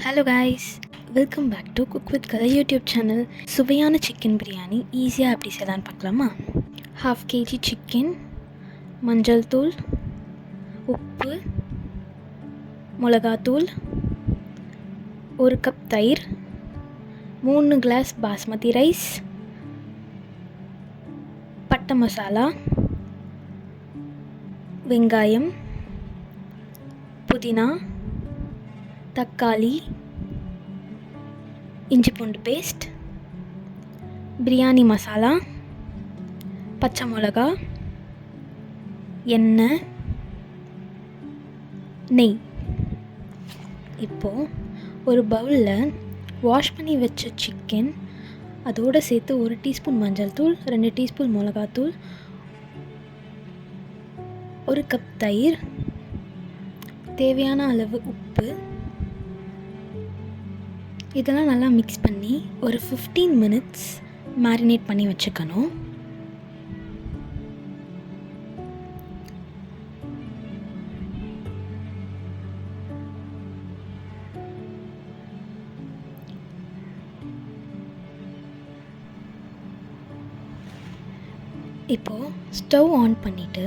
Hello guys, welcome back to cook with கதை YouTube channel. சுவையான chicken biryani ஈஸியாக எப்படி செய்யலான்னு பார்க்கலாமா? 1/2 kg சிக்கன், மஞ்சள் தூள், உப்பு, மிளகாத்தூள், 1 கப் தயிர், 3 கிளாஸ் பாஸ்மதி ரைஸ், பட்டை மசாலா, வெங்காயம், புதினா, தக்காளி, இஞ்சி பூண்டு பேஸ்ட், பிரியாணி மசாலா, பச்சை மிளகா, எண்ணெய், நெய். இப்போது ஒரு பவுலில் வாஷ் பண்ணி வச்ச சிக்கன், அதோடு சேர்த்து 1 டீஸ்பூன் மஞ்சள் தூள், 2 டீஸ்பூன் மிளகாத்தூள், 1 கப் தயிர், தேவையான அளவு உப்பு, இதெல்லாம் நல்லா மிக்ஸ் பண்ணி ஒரு 15 மினிட்ஸ் மேரினேட் பண்ணி வச்சுக்கணும். இப்போது ஸ்டவ் ஆன் பண்ணிவிட்டு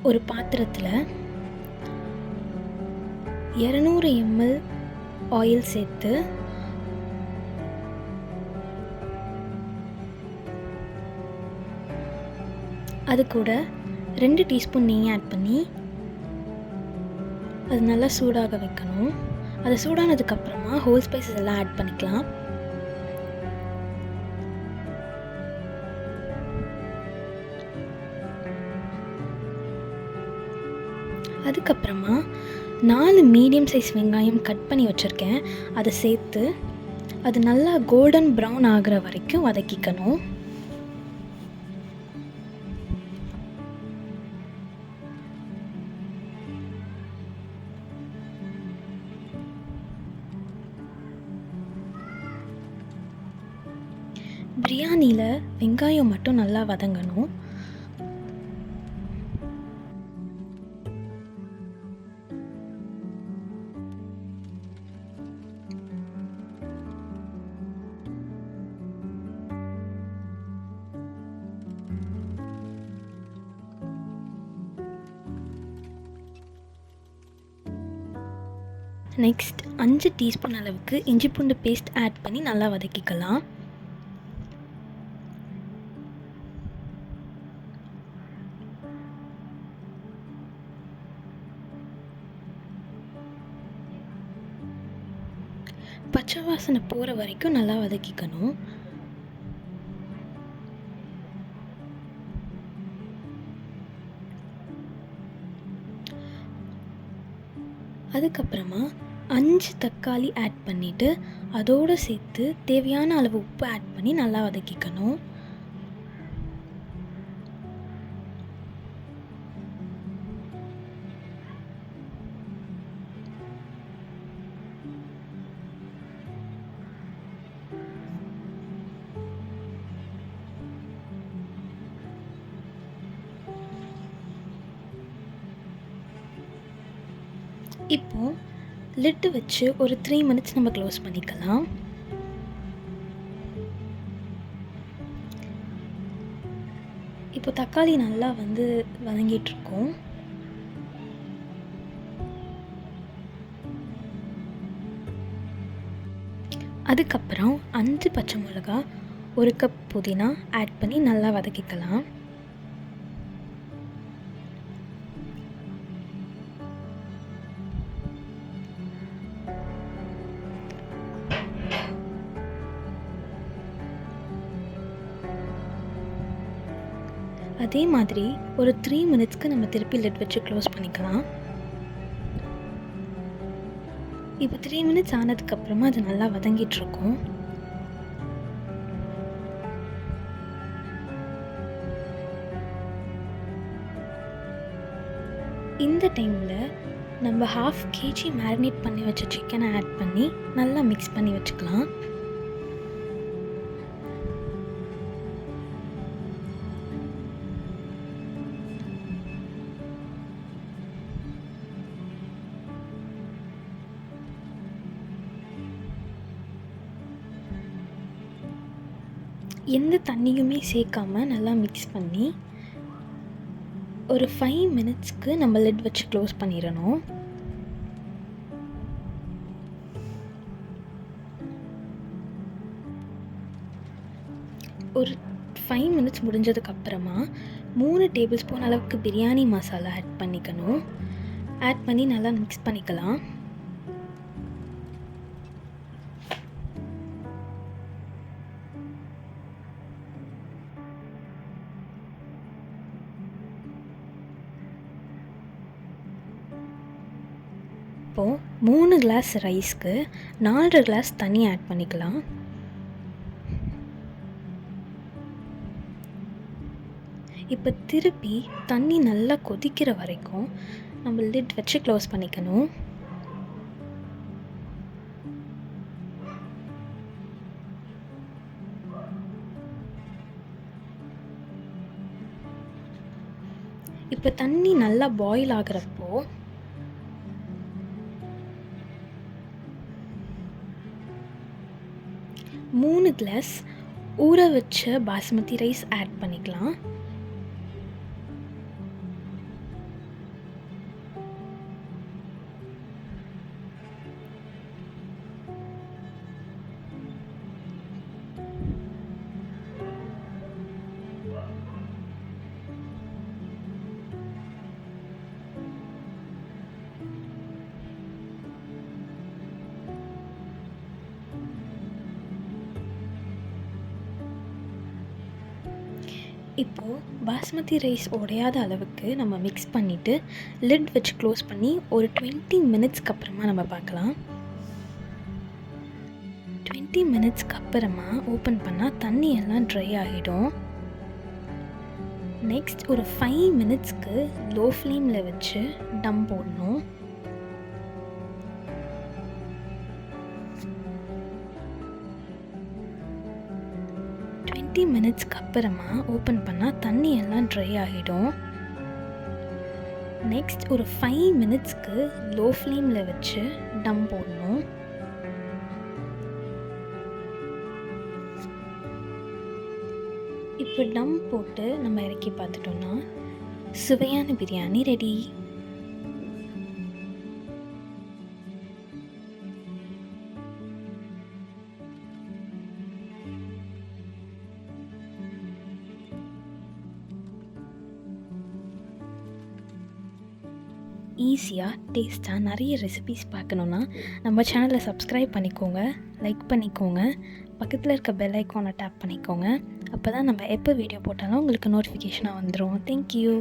ஒரு பாத்திரத்தில் 200 ml ஆயில் சேர்த்து அது கூட 2 டீஸ்பூன் நெய் ஆட் பண்ணி அது நல்லா சூடாக வைக்கணும். அது சூடானதுக்கப்புறமா ஹோல் ஸ்பைசஸ் எல்லாம் ஆட் பண்ணிக்கலாம். அதுக்கப்புறமா 4 மீடியம் சைஸ் வெங்காயம் கட் பண்ணி வச்சுருக்கேன், அதை சேர்த்து அது நல்லா கோல்டன் ப்ரௌன் ஆகிற வரைக்கும் வதக்கிக்கணும். பிரியாணியில் வெங்காயம் மட்டும் நல்லா வதங்கணும். நெக்ஸ்ட் 5 டீஸ்பூன் அளவுக்கு இஞ்சி பூண்டு பேஸ்ட் ஆட் பண்ணி நல்லா வதக்கிக்கலாம். பச்சை வாசனை போகிற வரைக்கும் நல்லா வதக்கிக்கணும். அதுக்கப்புறமா 5 தக்காளி ஆட் பண்ணிவிட்டு அதோடு சேர்த்து தேவையான அளவு உப்பு ஆட் பண்ணி நல்லா வதக்கிக்கணும். இப்போது லிட்டு வச்சு ஒரு 3 மினிட்ஸ் நம்ம க்ளோஸ் பண்ணிக்கலாம். இப்போ தக்காளி நல்லா வதங்கிட்டுருக்கோம். அதுக்கப்புறம் 5 பச்சை மிளகா, 1 கப் புதினா ஆட் பண்ணி நல்லா வதக்கிக்கலாம். அதே மாதிரி ஒரு 3 மினிட்ஸ்க்கு நம்ம திருப்பி லிட் வச்சு க்ளோஸ் பண்ணிக்கலாம். இப்போ 3 மினிட்ஸ் ஆனதுக்கப்புறமா அது நல்லா வதங்கிட்டுருக்கும். இந்த டைமில் நம்ம 1/2 kg மேரினேட் பண்ணி வச்ச சிக்கனை ஆட் பண்ணி நல்லா மிக்ஸ் பண்ணி வச்சுக்கலாம். எந்த தண்ணியுமே சேர்க்காம நல்லா மிக்ஸ் பண்ணி ஒரு 5 மினிட்ஸ்க்கு நம்ம லிட் வச்சு க்ளோஸ் பண்ணிடணும். ஒரு 5 மினிட்ஸ் முடிஞ்சதுக்கப்புறமா 3 டேபிள் ஸ்பூன் அளவுக்கு பிரியாணி மசாலா ஆட் பண்ணிக்கணும். ஆட் பண்ணி நல்லா மிக்ஸ் பண்ணிக்கலாம். இப்போது 3 கிளாஸ் ரைஸ்க்கு 4 கிளாஸ் தண்ணி ஆட் பண்ணிக்கலாம். இப்போ திருப்பி தண்ணி நல்லா கொதிக்கிற வரைக்கும் நம்ம லிட் வச்சு க்ளோஸ் பண்ணிக்கணும். இப்போ தண்ணி நல்லா பாயில் ஆகிறப்போ மூணு கிளாஸ் ஊற வச்ச பாஸ்மதி ரைஸ் ஆட் பண்ணிக்கலாம். இப்போது பாஸ்மதி ரைஸ் உடையாத அளவுக்கு நம்ம மிக்ஸ் பண்ணிவிட்டு லிட் வச்சு க்ளோஸ் பண்ணி ஒரு 20 மினிட்ஸ்க்கு அப்புறமா நம்ம பார்க்கலாம். 20 மினிட்ஸ்க்கு அப்புறமா ஓப்பன் பண்ணால் தண்ணி எல்லாம் ட்ரை ஆகிடும். நெக்ஸ்ட் ஒரு 5 மினிட்ஸ்க்கு லோ ஃப்ளேமில் வச்சு டம் போடணும். மினிட்ஸ்க்கு அப்புறமா ஓப்பன் பண்ணால் தண்ணி எல்லாம் ட்ரை ஆகிடும். நெக்ஸ்ட் ஒரு 5 மினிட்ஸ்க்கு லோ ஃப்ளேமில் வச்சு டம் போடணும். இப்போ டம் போட்டு நம்ம இறக்கி பார்த்துட்டோம்னா சுவையான பிரியாணி ரெடி. ஈஸியாக டேஸ்ட்டாக நிறைய ரெசிபீஸ் பார்க்கணுன்னா நம்ம சேனலை சப்ஸ்கிரைப் பண்ணிக்கோங்க, லைக் பண்ணிக்கோங்க, பக்கத்தில் இருக்க பெல் ஐக்கானை டேப் பண்ணிக்கோங்க. அப்போ தான் நம்ம எப்போ வீடியோ போட்டாலும் உங்களுக்கு நோட்டிஃபிகேஷனாக வந்துடும். தேங்க்யூ.